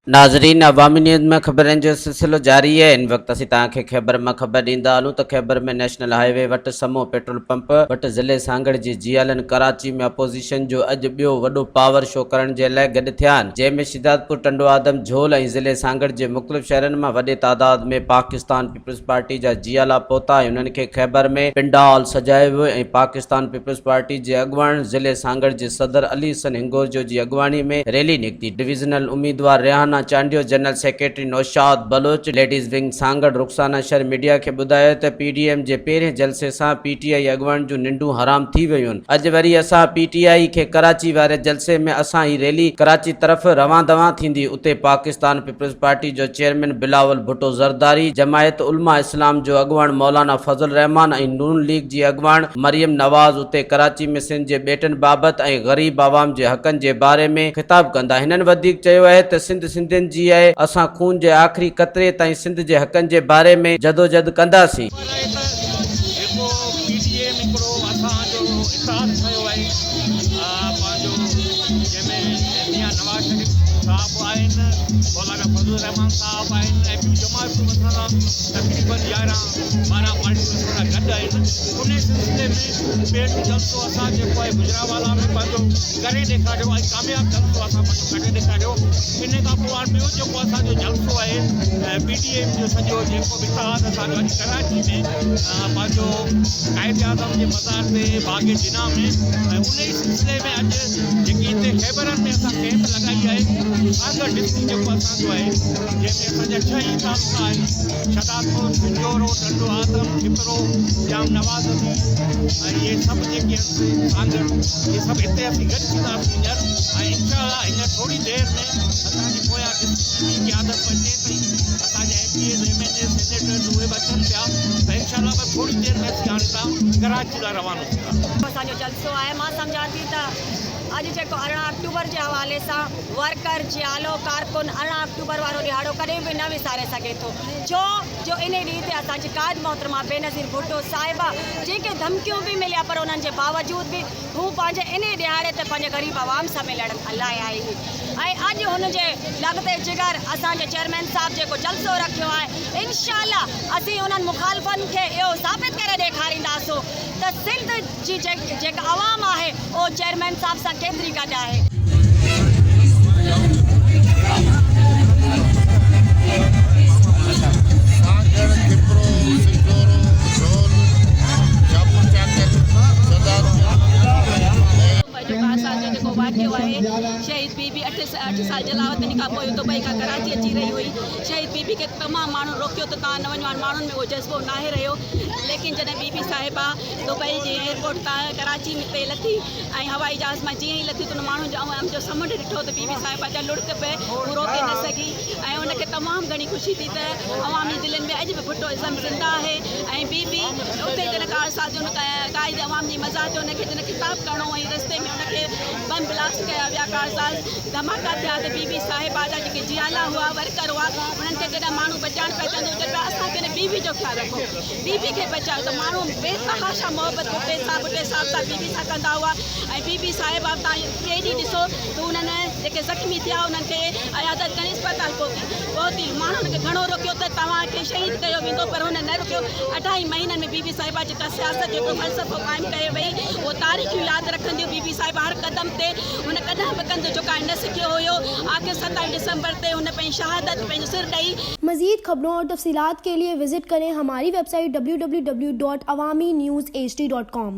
नाज़रीन, अवामी न्यूज़ में खबरन जो सिलसिलो जारी है। इन वक्त असीं तव्हांखे खैबर में खबर ॾींदा हलूं त खैबर में नेशनल हाईवे वटि समूह पेट्रोल पंप वटि ज़िले सांगहड़ जी जयलन कराची में अपोज़िशन जो अॼु ॿियो वॾो पावर शो करण जे लाइ गॾु थिया आहिनि, जंहिंमें शिदातपुर, टंडो आदम, झोल ऐं ज़िले सांगहड़ जे मुख़्तलिफ़ शहरनि मां वॾे तादाद में पाकिस्तान पीपल्स पार्टी जा जियाला पहुता ऐं उन्हनि खे खैबर में पिंडाल सजायो वियो ऐं पाकिस्तान पीपल्स पार्टी जे अॻुवान ज़िले सांगहड़ जे सदर अली हसन हिंगोरजो जी अॻुवानी में रैली निकिती। डिविज़नल उम्मीदवार Rihana Chandio, general secretary Naushad Baloch, ladies wing Sanghar Rukhsana शर मीडिया के बुधायो त पीडीएम जे पहिरें जलसे सां पीटीआई अॻुवान जूं निंडूं हराम थी वयूं आहिनि। अॼु वरी असां पीटीआई खे कराची वारे जलसे में असां ही रैली कराची तरफ़ रवां दवां थींदी। उते पाकिस्तान पीपल्स पार्टी जो चेयरमैन बिलावल भुट्टो ज़रदारी, जमायत उलमा इस्लाम जो अॻुवान मौलाना फज़ल रहमान ऐं नून लीग जी अॻुवान मरियम नवाज़ उते कराची में सिंध जे बेटनि बाबति ऐं ग़रीब आवाम जे हक़नि जे बारे में ख़िताब कंदा। हिननि वधीक चयो आहे त सिंधियुनि जी आहे, असां खून जे आख़िरी क़तरे ताईं सिंध जे हक़नि जे बारे में जदोजहद कंदासीं। मौलाना फजल रहमान साहब आहिनि ऐं ॿियूं जमातूं तक़रीबन 11-12 पार्टियूं गॾु आहिनि। उन सिलसिले में पेट जलसो असां जेको आहे गुजरावाला में पंहिंजो करे ॾेखारियो ऐं कामयाबु जलसो असां पंहिंजो करे ॾेखारियो। इन खां पोइ हाणे ॿियो जेको असांजो जलसो आहे पीटीएम जो सॼो जेको बि इतिहाद असांजो अॼु कराची में पंहिंजो काइद आज़म जे मज़ार ते बाग़ जिना में ऐं उन ई सिलसिले में अॼु जेकी हिते खैबरनि में असां कैंप लॻाई आहे सांगहड़ डिस्ट्रिक्ट जेको असांजो आहे, जंहिंमें असांजा 6 ई तालुका आहिनि, शिदातपुर, पिंजोरो, टंडो आदम, किबरो, जाम नवाज़ी ऐं इहे सभु जेके सांगहड़ इहे सभु हिते असीं गॾु थींदासीं हींअर। ऐं इंशाअल्लाह हींअर थोरी देरि में असांजी पोयां डिस्ट्रिक्ट जी आदत अचे थी, असांजा एमपीएस, एमएलए, सेनेटर्स उहे बि अचनि पिया त इंशाअल्लाह बसि थोरी देरि में असीं हाणे तव्हां कराची लाइ रवानो थींदा। असांजो जलसो आहे, मां सम्झां थी त अॼु जेको 18 अक्टूबर जे हवाले सां वर्कर, जियालो, कारकुन 18 अक्टूबर वारो ॾिहाड़ो कॾहिं बि न विसारे सघे थो। जो इन ॾींहं ते असांजी क़ाइद मोहतरमा बेनज़ीर भुट्टो साहिबा, जेके धमकियूं बि मिलिया पर उन्हनि जे बावजूद बि हू पंहिंजे इन ॾिहाड़े ते पंहिंजे ग़रीब आवाम सां मिलण लाइ आई हुई। ऐं अॼु हुनजे लॻते जिगर असांजे चेयरमैन साहब जेको जलसो रखियो आहे, इंशाअल्लाह असीं उन्हनि मुखालफ़नि खे इहो साबित करे ॾेखारींदासीं त सिंध जी जेका आवाम आहे उहो चेयरमैन साहब सां केतिरी गॾु आहे। शहीद बीबी 8 साल जलावतनी खां पोइ दुबई खां कराची अची रही हुई। शहीद बीबी खे तमामु माण्हू रोकियो त तव्हां न वञो, माण्हुनि में उहो जज़्बो नाहे रहियो। लेकिन जॾहिं बीबी साहिबा दुबई जे एयरपोर्ट तां कराची में ते लथी ऐं हवाई जहाज़ मां जीअं ई लथी त उन माण्हुनि जो समुंड ॾिठो त बीबी साहिबा जा लुड़क पे हू रोके न सघी ऐं उनखे तमामु घणी ख़ुशी थी त अवामी दिलनि में अॼु बि भुट्टो इज़म ज़िंदा आहे। ऐं बीबी उते जॾहिं कारसाज़ जो काइद अवाम जी मज़ार जो उनखे जॾहिं ख़िताब करणो ऐं रस्ते में उनखे बम ब्लास्ट कया विया, कारसाज़ धमाका थिया त बीबी साहिबा जा जेके जियाला हुआ, वर्कर हुआ, उन्हनि खे जॾहिं माण्हू बचाइण पिया चवंदो पिया असांखे बीबी जो ख़्यालु रखो, बीबी खे बचायो, त माण्हू बेतहाशा मोहबत भुट्टे साहब सां बीबी सां कंदा हुआ। ऐं बीबी साहिबा तव्हां टे ॾींहं ॾिसो त उन्हनि जेके ज़ख़्मी थिया उन्हनि खे अयादत खणी अस्पताल पहुती। माण्हुनि खे घणो रोकियो त तव्हांखे शहीद कयो वेंदो, पर हुन न रोकियो। 28 महीननि में बीबी साहिबा जेका सियासत जेको फ़लसफ़ो क़ाइमु कयो वई, उहो तारीख़ूं यादि रखंदियूं। बीबी साहिबा हर क़दम ते हुन कॾहिं बि कंध झुकाइण न सिखियो हुयो। आख़िर 27 दिसंबर ते हुन पंहिंजी शहादत पंहिंजो सिर ॾेई। मज़ीद खबरों और तफसीलात के लिए विजिट करें हमारी वेबसाइट www.awamiNewsHD.com।